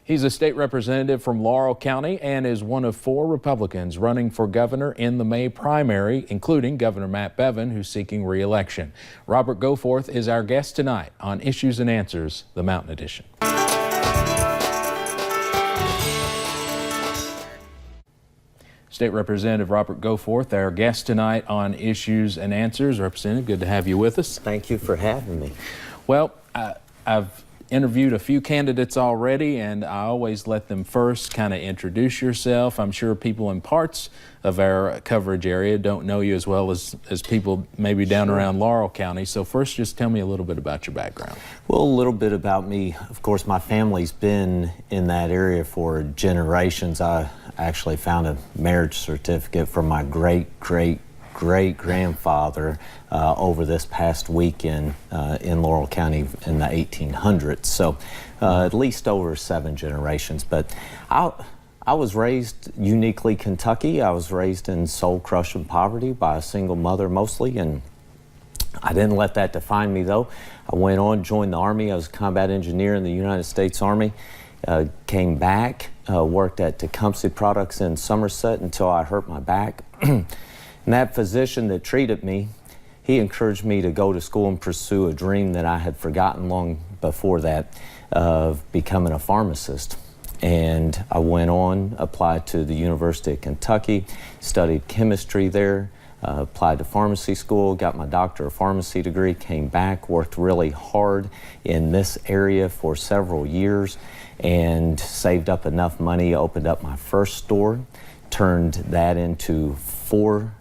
He's a state representative from Laurel County and is one of 4 Republicans running for governor in the May primary, including Governor Matt Bevin, who's seeking re-election. Robert Goforth is our guest tonight on Issues and Answers, the Mountain Edition. State Representative Robert Goforth, our guest tonight on Issues and Answers. Representative, good to have you with us. Thank you for having me. Well, I've interviewed a few candidates already, and I always let them first kind of introduce yourself. I'm sure people in parts of our coverage area don't know you as well as people maybe down around Laurel County. So first, just tell me a little bit about your background. Well, a little bit about me. Of course, my family's been in that area for generations. I actually found a marriage certificate from my great-great-great-grandfather over this past weekend in Laurel County in the 1800s. So at least over 7 generations. But I was raised uniquely Kentucky. I was raised in soul-crushing poverty by a single mother mostly, and I didn't let that define me though. I went on, joined the Army. I was a combat engineer in the United States Army. Came back, worked at Tecumseh Products in Somerset until I hurt my back. And that physician that treated me, he encouraged me to go to school and pursue a dream that I had forgotten long before that, of becoming a pharmacist. And I went on, applied to the University of Kentucky, studied chemistry there, applied to pharmacy school, got my Doctor of Pharmacy degree, came back, worked really hard in this area for several years, and saved up enough money, opened up my first store, turned that into 4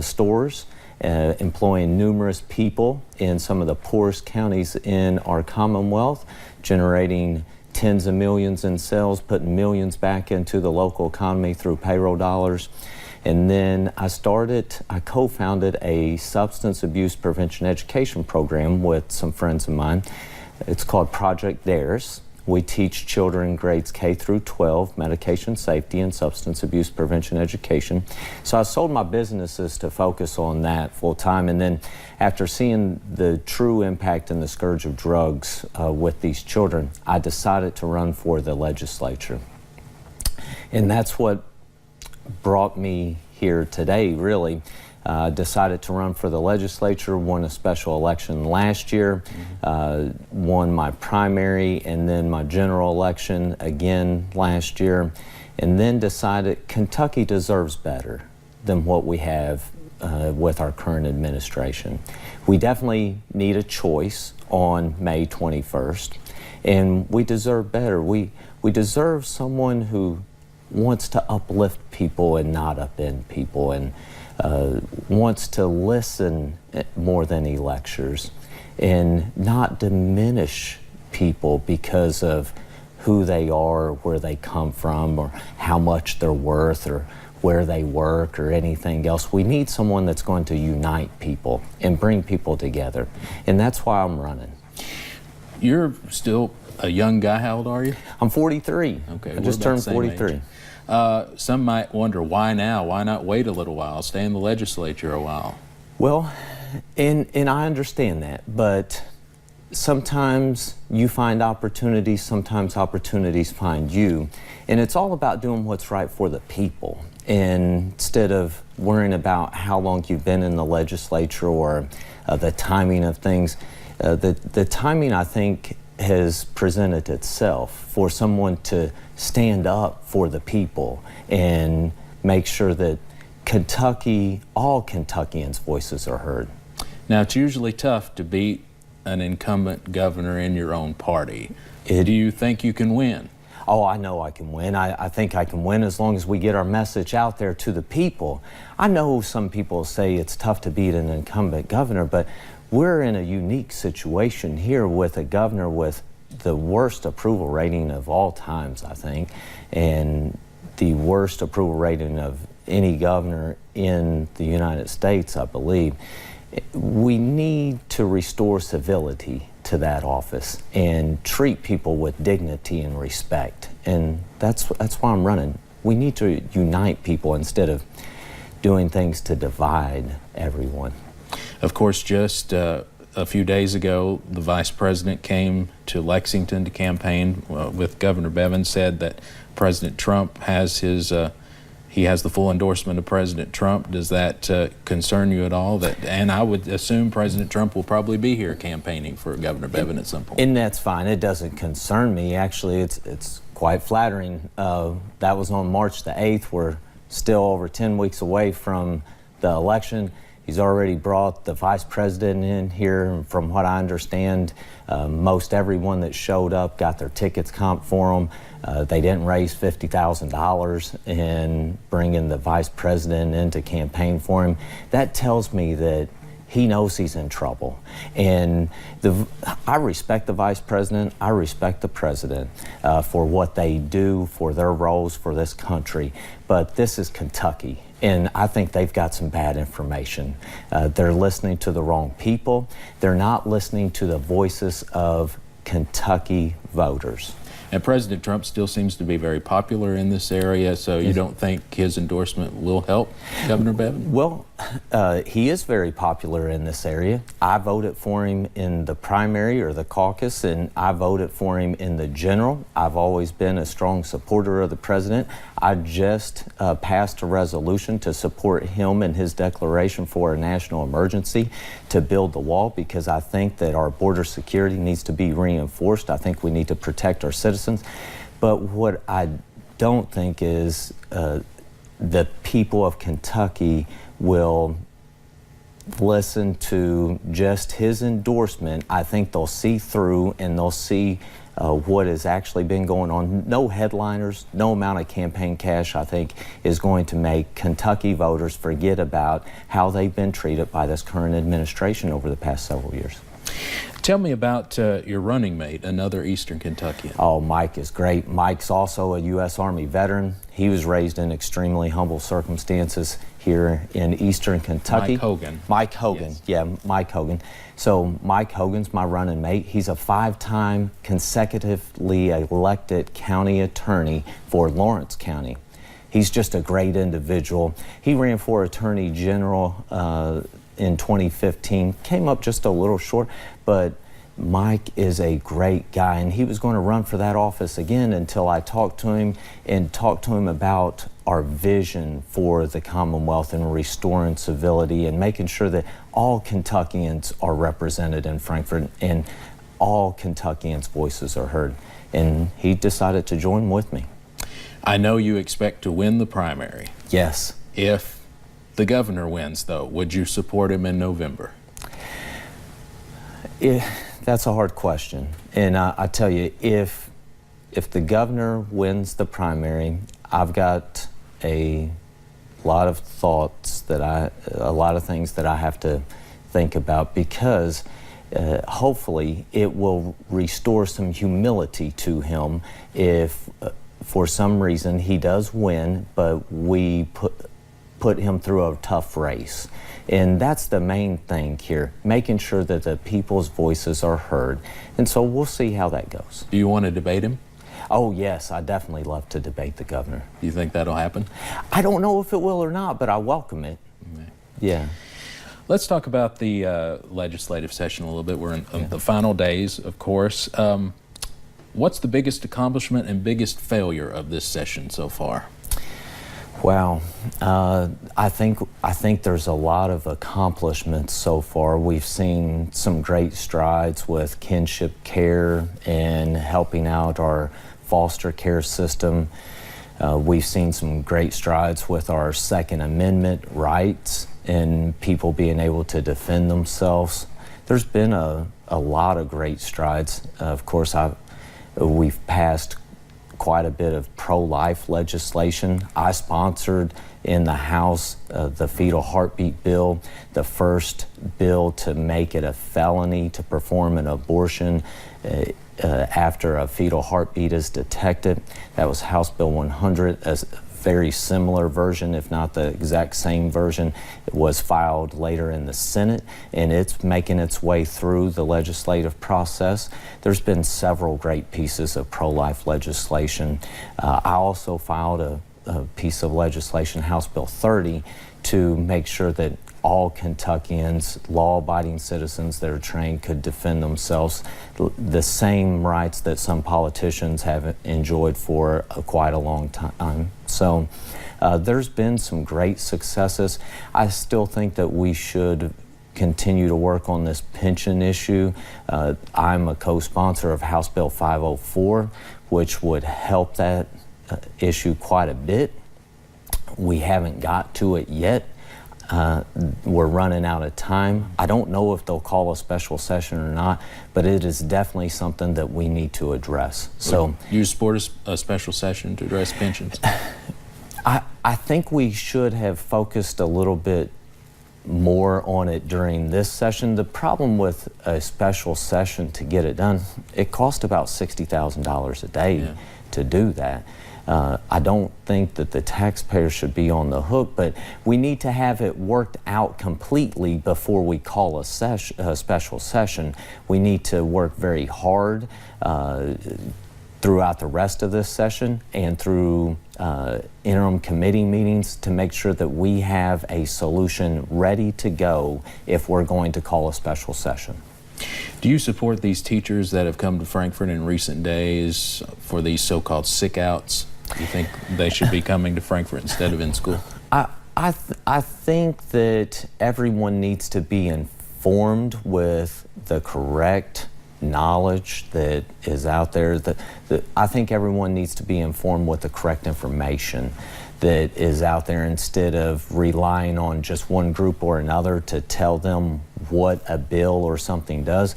stores, employing numerous people in some of the poorest counties in our Commonwealth, generating tens of millions in sales, putting millions back into the local economy through payroll dollars. And then I co-founded a substance abuse prevention education program with some friends of mine. It's called Project Theirs. We teach children grades K through 12 medication safety and substance abuse prevention education. So I sold my businesses to focus on that full time. And then after seeing the true impact and the scourge of drugs with these children, I decided to run for the legislature. And that's what brought me here today, really. Decided to run for the legislature, won a special election last year, won my primary and then my general election again last year, and then decided Kentucky deserves better than what we have with our current administration. We definitely need a choice on May 21st, and we deserve better. We deserve someone who wants to uplift people and not upend people, and wants to listen more than he lectures, and not diminish people because of who they are, where they come from, or how much they're worth, or where they work, or anything else. We need someone that's going to unite people and bring people together, and that's why I'm running. You're still a young guy. How old are you? I'm 43. Okay, I just turned 43. Some might wonder, why now? Why not wait a little while, stay in the legislature a while? Well, and I understand that, but sometimes you find opportunities, sometimes opportunities find you, and it's all about doing what's right for the people, instead of worrying about how long you've been in the legislature or the timing of things. The timing, I think, has presented itself for someone to stand up for the people and make sure that all Kentuckians' voices are heard. Now, it's usually tough to beat an incumbent governor in your own party. Do you think you can win? Oh, I know I can win. I think I can win as long as we get our message out there to the people. I know some people say it's tough to beat an incumbent governor, but we're in a unique situation here with a governor with the worst approval rating of all times, I think, and the worst approval rating of any governor in the United States, I believe. We need to restore civility to that office and treat people with dignity and respect, and that's why I'm running. We need to unite people instead of doing things to divide everyone. Of course, just a few days ago, the vice president came to Lexington to campaign with Governor Bevin, said that President Trump has he has the full endorsement of President Trump. Does that concern you at all? And I would assume President Trump will probably be here campaigning for Governor Bevin at some point. And that's fine. It doesn't concern me. Actually, it's quite flattering. That was on March the 8th. We're still over 10 weeks away from the election. He's already brought the vice president in here. And from what I understand, most everyone that showed up got their tickets comped for them. They didn't raise $50,000 in bringing the vice president in to campaign for him. That tells me that he knows he's in trouble. And I respect the vice president, I respect the president for what they do, for their roles for this country. But this is Kentucky, and I think they've got some bad information. They're listening to the wrong people. They're not listening to the voices of Kentucky voters. And President Trump still seems to be very popular in this area, so you don't think his endorsement will help Governor Bevin? Well, he is very popular in this area. I voted for him in the primary or the caucus, and I voted for him in the general. I've always been a strong supporter of the president. I just passed a resolution to support him in his declaration for a national emergency to build the wall, because I think that our border security needs to be reinforced. I think we need to protect our citizens. But what I don't think is the people of Kentucky will listen to just his endorsement. I think they'll see through, and they'll see what has actually been going on. No headliners, no amount of campaign cash, I think, is going to make Kentucky voters forget about how they've been treated by this current administration over the past several years. Tell me about your running mate, another Eastern Kentuckian. Oh, Mike is great. Mike's also a U.S. Army veteran. He was raised in extremely humble circumstances here in Eastern Kentucky. Mike Hogan. Mike Hogan, yes. Yeah, Mike Hogan. So Mike Hogan's my running mate. He's a 5-time consecutively elected county attorney for Lawrence County. He's just a great individual. He ran for Attorney General in 2015, came up just a little short, but Mike is a great guy, and he was going to run for that office again until I talked to him about our vision for the Commonwealth and restoring civility and making sure that all Kentuckians are represented in Frankfort and all Kentuckians' voices are heard. And he decided to join with me. I know you expect to win the primary. Yes. If the governor wins, though, would you support him in November? That's a hard question. And I tell you, if the governor wins the primary, I've got a lot of thoughts a lot of things that I have to think about, because hopefully it will restore some humility to him if for some reason he does win, but we put him through a tough race. And that's the main thing here, making sure that the people's voices are heard. And so we'll see how that goes. Do you want to debate him? Oh, yes, I definitely love to debate the governor. Do you think that'll happen? I don't know if it will or not, but I welcome it. Okay. Yeah. Let's talk about the legislative session a little bit. We're in the final days, of course. What's the biggest accomplishment and biggest failure of this session so far? Wow, I think there's a lot of accomplishments so far. We've seen some great strides with kinship care and helping out our foster care system. We've seen some great strides with our Second Amendment rights and people being able to defend themselves. There's been a lot of great strides. Of course, we've passed quite a bit of pro-life legislation. I sponsored in the House the fetal heartbeat bill, the first bill to make it a felony to perform an abortion after a fetal heartbeat is detected. That was House Bill 100. A very similar version, if not the exact same version, it was filed later in the Senate, and it's making its way through the legislative process. There's been several great pieces of pro-life legislation. I also filed a piece of legislation, House Bill 30, to make sure that all Kentuckians, law-abiding citizens that are trained, could defend themselves, the same rights that some politicians have enjoyed for quite a long time. So there's been some great successes. I still think that we should continue to work on this pension issue. I'm a co-sponsor of House Bill 504, which would help that issue quite a bit. We haven't got to it yet. We're running out of time. I don't know if they'll call a special session or not, but it is definitely something that we need to address. So, you support a special session to address pensions? I think we should have focused a little bit more on it during this session. The problem with a special session to get it done, it costs about $60,000 a day to do that. I don't think that the taxpayer should be on the hook, but we need to have it worked out completely before we call a special session. We need to work very hard throughout the rest of this session and through interim committee meetings to make sure that we have a solution ready to go if we're going to call a special session. Do you support these teachers that have come to Frankfort in recent days for these so-called sick outs? Do you think they should be coming to Frankfort instead of in school? I think that everyone needs to be informed with the correct knowledge that is out there. I think everyone needs to be informed with the correct information that is out there instead of relying on just one group or another to tell them what a bill or something does.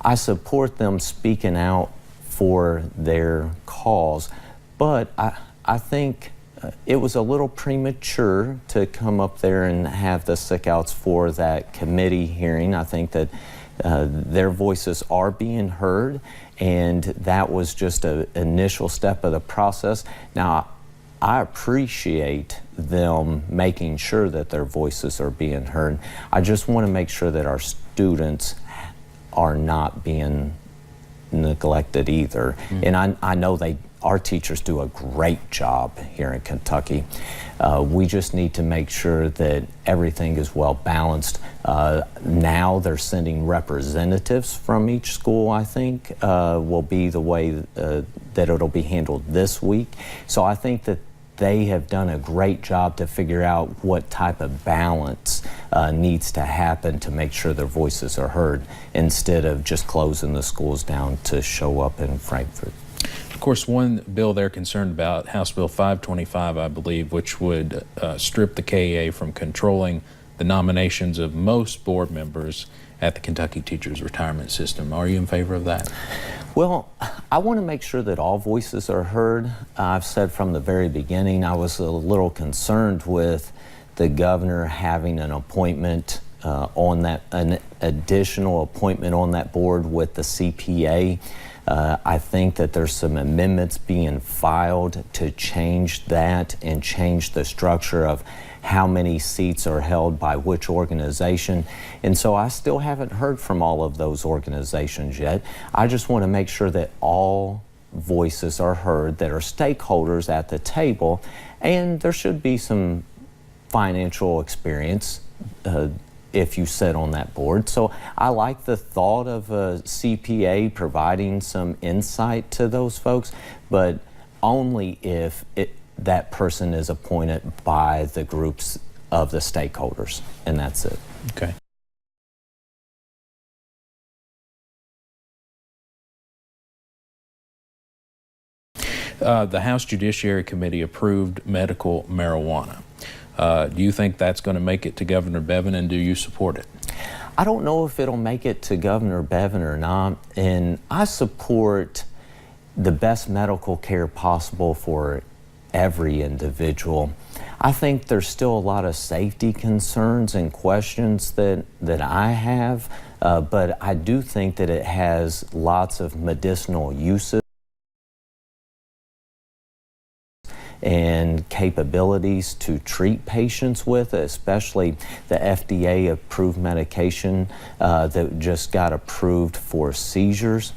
I support them speaking out for their cause, but I think it was a little premature to come up there and have the sick outs for that committee hearing. I think that their voices are being heard, and that was just an initial step of the process. Now, I appreciate them making sure that their voices are being heard. I just want to make sure that our students are not being neglected either. And I know our teachers do a great job here in Kentucky. We just need to make sure that everything is well balanced. Now they're sending representatives from each school, I think, will be the way that it'll be handled this week. So I think that they have done a great job to figure out what type of balance needs to happen to make sure their voices are heard instead of just closing the schools down to show up in Frankfort. Of course, one bill they're concerned about, House Bill 525, I believe, which would strip the KEA from controlling the nominations of most board members at the Kentucky Teachers Retirement System. Are you in favor of that? Well, I want to make sure that all voices are heard. I've said from the very beginning I was a little concerned with the governor having an appointment an additional appointment on that board with the CPA. I think that there's some amendments being filed to change that and change the structure of how many seats are held by which organization. And so I still haven't heard from all of those organizations yet. I just want to make sure that all voices are heard that are stakeholders at the table, and there should be some financial experience if you sit on that board. So I like the thought of a CPA providing some insight to those folks, but only if that person is appointed by the groups of the stakeholders, and that's it. Okay. The House Judiciary Committee approved medical marijuana. Do you think that's going to make it to Governor Bevin, and do you support it? I don't know if it'll make it to Governor Bevin or not, and I support the best medical care possible for every individual. I think there's still a lot of safety concerns and questions that I have, but I do think that it has lots of medicinal uses and capabilities to treat patients with, especially the FDA-approved medication that just got approved for seizures.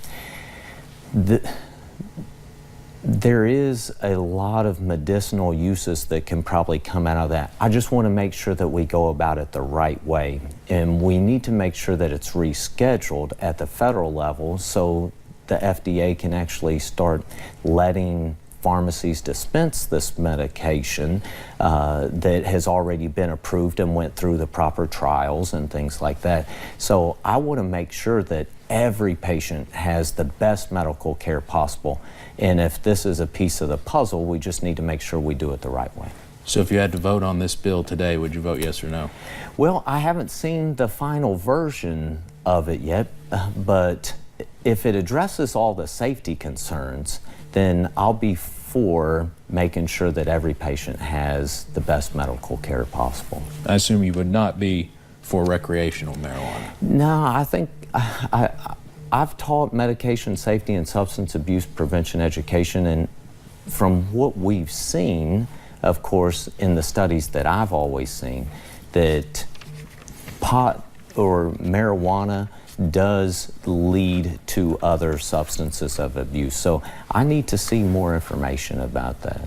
There is a lot of medicinal uses that can probably come out of that. I just want to make sure that we go about it the right way. And we need to make sure that it's rescheduled at the federal level so the FDA can actually start letting pharmacies dispense this medication that has already been approved and went through the proper trials and things like that. So I want to make sure that every patient has the best medical care possible. And if this is a piece of the puzzle, we just need to make sure we do it the right way. So if you had to vote on this bill today, would you vote yes or no? Well, I haven't seen the final version of it yet, but if it addresses all the safety concerns, then I'll be for making sure that every patient has the best medical care possible. I assume you would not be for recreational marijuana. No, I think I've taught medication safety and substance abuse prevention education, and from what we've seen, of course, in the studies that I've always seen, that pot or marijuana does lead to other substances of abuse. So I need to see more information about that.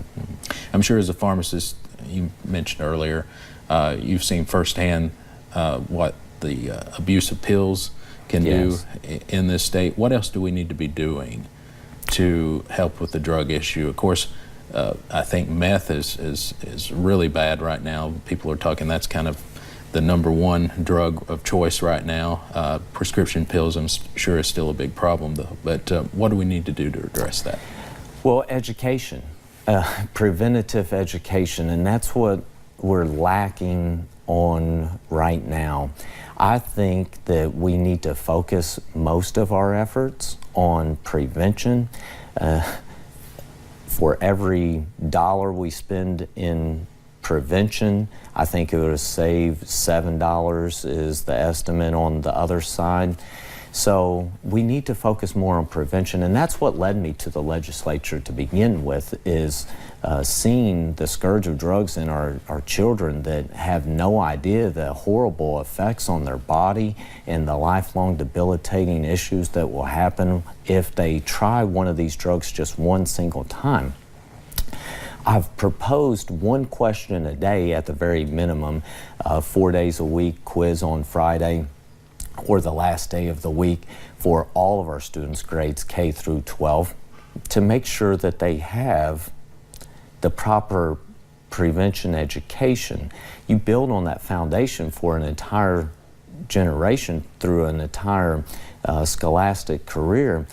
I'm sure as a pharmacist, you mentioned earlier, you've seen firsthand what the abuse of pills can do in this state. What else do we need to be doing to help with the drug issue? Of course, I think meth is really bad right now. People are talking that's kind of the #1 drug of choice right now. Prescription pills, I'm sure, is still a big problem, though. But what do we need to do to address that? Well, education, preventative education, and that's what we're lacking on right now. I think that we need to focus most of our efforts on prevention. For every dollar we spend in prevention, I think it would save $7 is the estimate on the other side. So we need to focus more on prevention, and that's what led me to the legislature to begin with, is seeing the scourge of drugs in our children that have no idea the horrible effects on their body and the lifelong debilitating issues that will happen if they try one of these drugs just one single time. I've proposed one question a day at the very minimum, 4 days a week, quiz on Friday, or the last day of the week for all of our students, grades K through 12, to make sure that they have the proper prevention education. You build on that foundation for an entire generation through an entire scholastic career,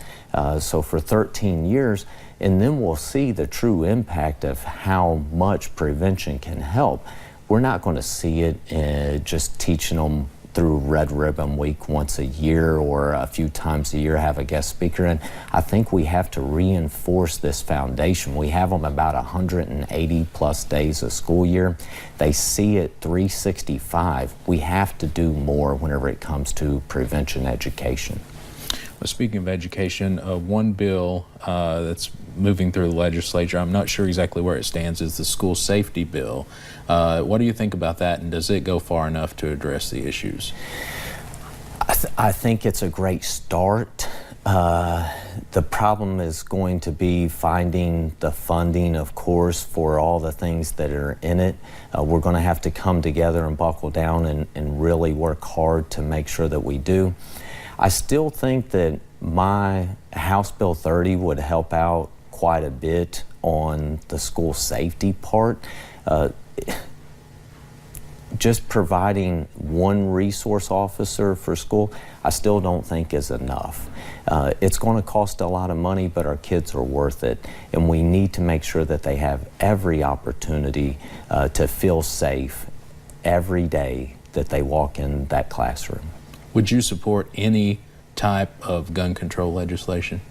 so for 13 years, and then we'll see the true impact of how much prevention can help. We're not going to see it just teaching them through Red Ribbon Week once a year or a few times a year, have a guest speaker. And I think we have to reinforce this foundation. We have them about 180 plus days a school year. They see it 365. We have to do more whenever it comes to prevention education. Well, speaking of education, one bill that's moving through the legislature, I'm not sure exactly where it stands, is the school safety bill. What do you think about that, and does it go far enough to address the issues? I think it's a great start. The problem is going to be finding the funding, of course, for all the things that are in it. We're going to have to come together and buckle down and really work hard to make sure that we do. I still think that my House Bill 30 would help out quite a bit on the school safety part. Just providing one resource officer for school, I still don't think is enough. It's going to cost a lot of money, but our kids are worth it, and we need to make sure that they have every opportunity to feel safe every day that they walk in that classroom. Would you support any type of gun control legislation?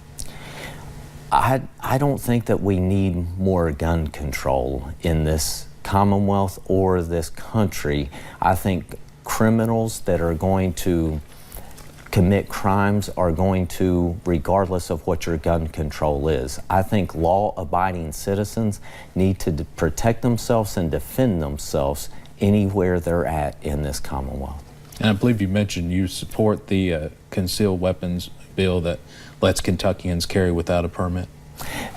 I don't think that we need more gun control in this Commonwealth or this country. I think criminals that are going to commit crimes are going to, regardless of what your gun control is. I think law-abiding citizens need to protect themselves and defend themselves anywhere they're at in this Commonwealth. And I believe you mentioned you support the concealed weapons bill that lets Kentuckians carry without a permit.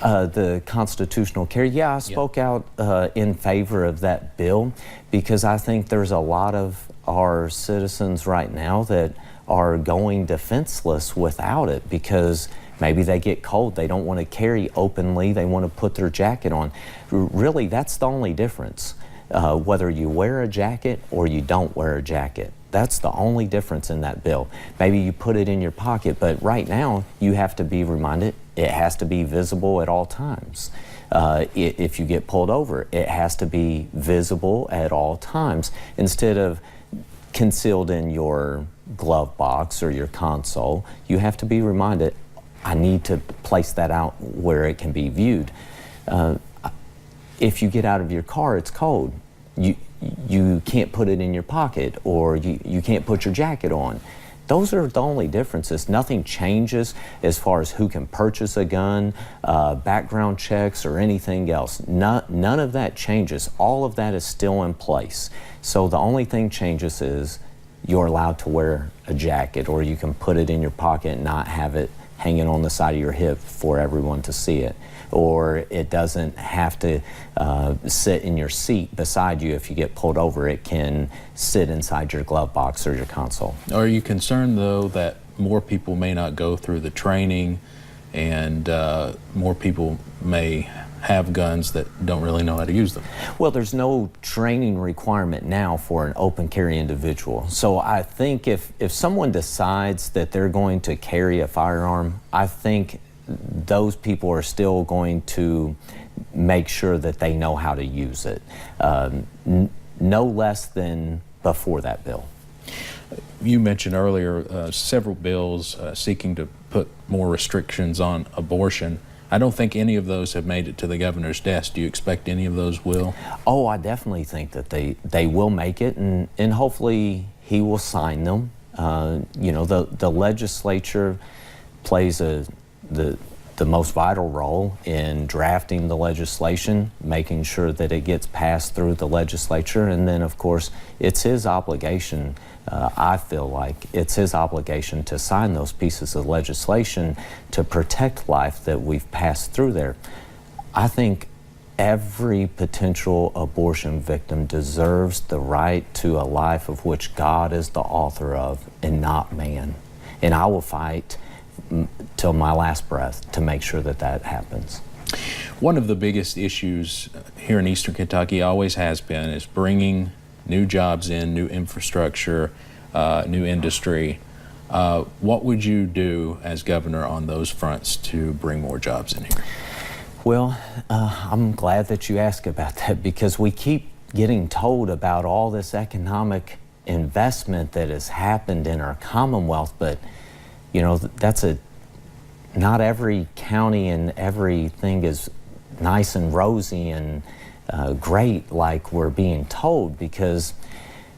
The constitutional carry, yeah, I spoke out in favor of that bill because I think there's a lot of our citizens right now that are going defenseless without it because maybe they get cold, they don't want to carry openly, they want to put their jacket on. Really, that's the only difference. Whether you wear a jacket or you don't wear a jacket. That's the only difference in that bill. Maybe you put it in your pocket, but right now you have to be reminded it has to be visible at all times. If you get pulled over, it has to be visible at all times instead of concealed in your glove box or your console. You have to be reminded, I need to place that out where it can be viewed. If you get out of your car, it's cold. You can't put it in your pocket or you can't put your jacket on. Those are the only differences. Nothing changes as far as who can purchase a gun, background checks, or anything else. None of that changes. All of that is still in place. So the only thing changes is you're allowed to wear a jacket or you can put it in your pocket and not have it hanging on the side of your hip for everyone to see it. Or it doesn't have to sit in your seat beside you if you get pulled over. It can sit inside your glove box or your console. Are you concerned, though, that more people may not go through the training and more people may have guns that don't really know how to use them? Well, there's no training requirement now for an open carry individual. So I think if someone decides that they're going to carry a firearm, I think those people are still going to make sure that they know how to use it, no less than before that bill. You mentioned earlier several bills seeking to put more restrictions on abortion. I don't think any of those have made it to the governor's desk. Do you expect any of those will? Oh, I definitely think that they will make it, and hopefully he will sign them. You know, the legislature plays the most vital role in drafting the legislation, making sure that it gets passed through the legislature, and then of course it's his obligation, I feel like it's his obligation to sign those pieces of legislation to protect life that we've passed through there. I think every potential abortion victim deserves the right to a life of which God is the author of and not man. And I will fight till my last breath to make sure that that happens. One of the biggest issues here in Eastern Kentucky always has been is bringing new jobs in, new infrastructure, new industry. What would you do as governor on those fronts to bring more jobs in here? Well, I'm glad that you asked about that because we keep getting told about all this economic investment that has happened in our Commonwealth, but you know, not every county and everything is nice and rosy and great like we're being told because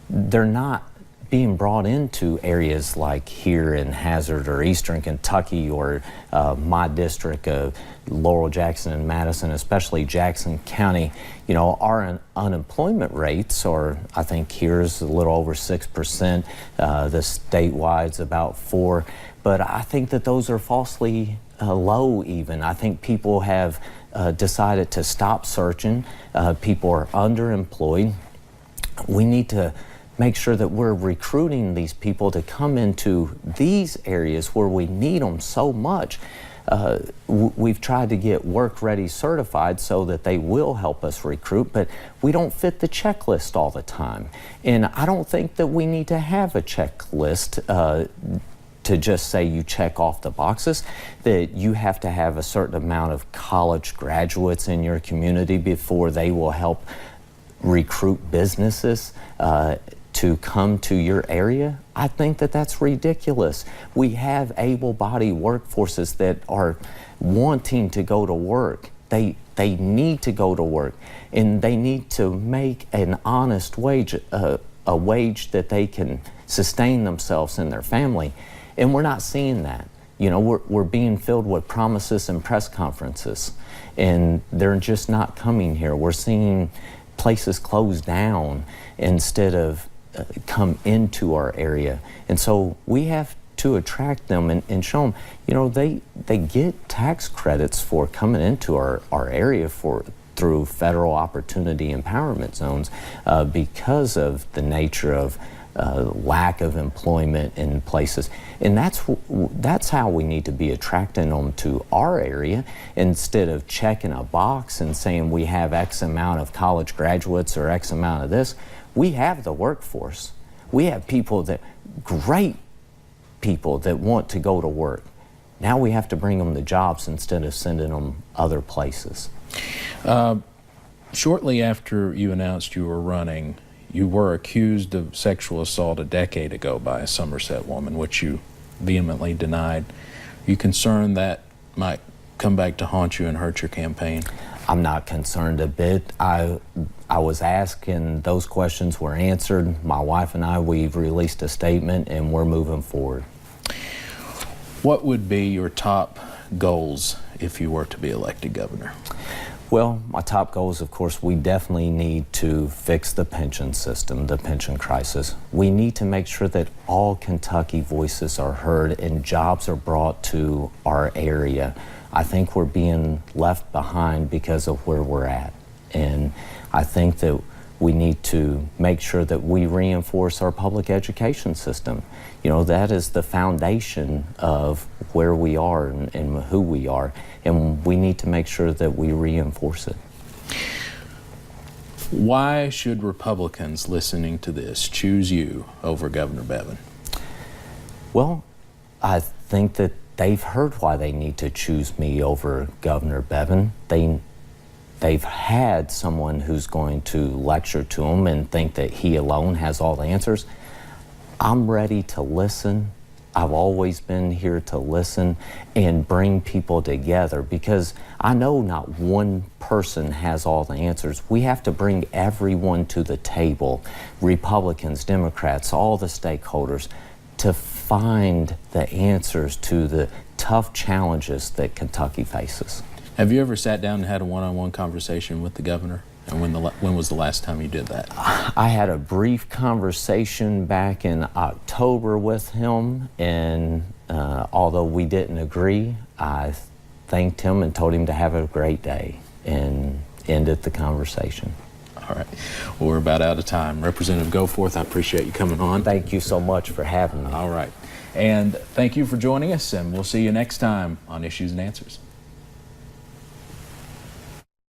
they're not being brought into areas like here in Hazard or Eastern Kentucky or my district of Laurel, Jackson, and Madison, especially Jackson County. You know, our unemployment rates are, I think here's a little over 6%, the statewide about 4%, but I think that those are falsely low even. I think people have decided to stop searching. People are underemployed. We need to make sure that we're recruiting these people to come into these areas where we need them so much. We've tried to get work-ready certified so that they will help us recruit, but we don't fit the checklist all the time. And I don't think that we need to have a checklist to just say you check off the boxes, that you have to have a certain amount of college graduates in your community before they will help recruit businesses to come to your area. I think that that's ridiculous. We have able-bodied workforces that are wanting to go to work. They need to go to work, and they need to make an honest wage, a wage that they can sustain themselves and their family. And we're not seeing that. You know, we're being filled with promises and press conferences, and they're just not coming here. We're seeing places close down instead of come into our area. And so we have to attract them and show them, you know, they get tax credits for coming into our area through federal opportunity empowerment zones because of the nature of lack of employment in places. And that's how we need to be attracting them to our area, instead of checking a box and saying we have X amount of college graduates or X amount of this. We have the workforce. We have great people that want to go to work. Now we have to bring them the jobs instead of sending them other places. Shortly after you announced you were running, you were accused of sexual assault a decade ago by a Somerset woman, which you vehemently denied. Are you concerned that might come back to haunt you and hurt your campaign? I'm not concerned a bit. I was asked and those questions were answered. My wife and I, we've released a statement and we're moving forward. What would be your top goals if you were to be elected governor? Well, my top goals, of course, we definitely need to fix the pension system, the pension crisis. We need to make sure that all Kentucky voices are heard and jobs are brought to our area. I think we're being left behind because of where we're at. And I think that we need to make sure that we reinforce our public education system. You know, that is the foundation of where we are and who we are, and we need to make sure that we reinforce it. Why should Republicans listening to this choose you over Governor Bevin? Well, I think that they've heard why they need to choose me over Governor Bevin. They've had someone who's going to lecture to them and think that he alone has all the answers. I'm ready to listen. I've always been here to listen and bring people together, because I know not one person has all the answers. We have to bring everyone to the table, Republicans, Democrats, all the stakeholders, to find the answers to the tough challenges that Kentucky faces. Have you ever sat down and had a one-on-one conversation with the governor? And when was the last time you did that? I had a brief conversation back in October with him, and although we didn't agree, I thanked him and told him to have a great day and ended the conversation. All right. Well, we're about out of time. Representative Goforth, I appreciate you coming on. Thank you so much for having me. All right. And thank you for joining us, and we'll see you next time on Issues and Answers.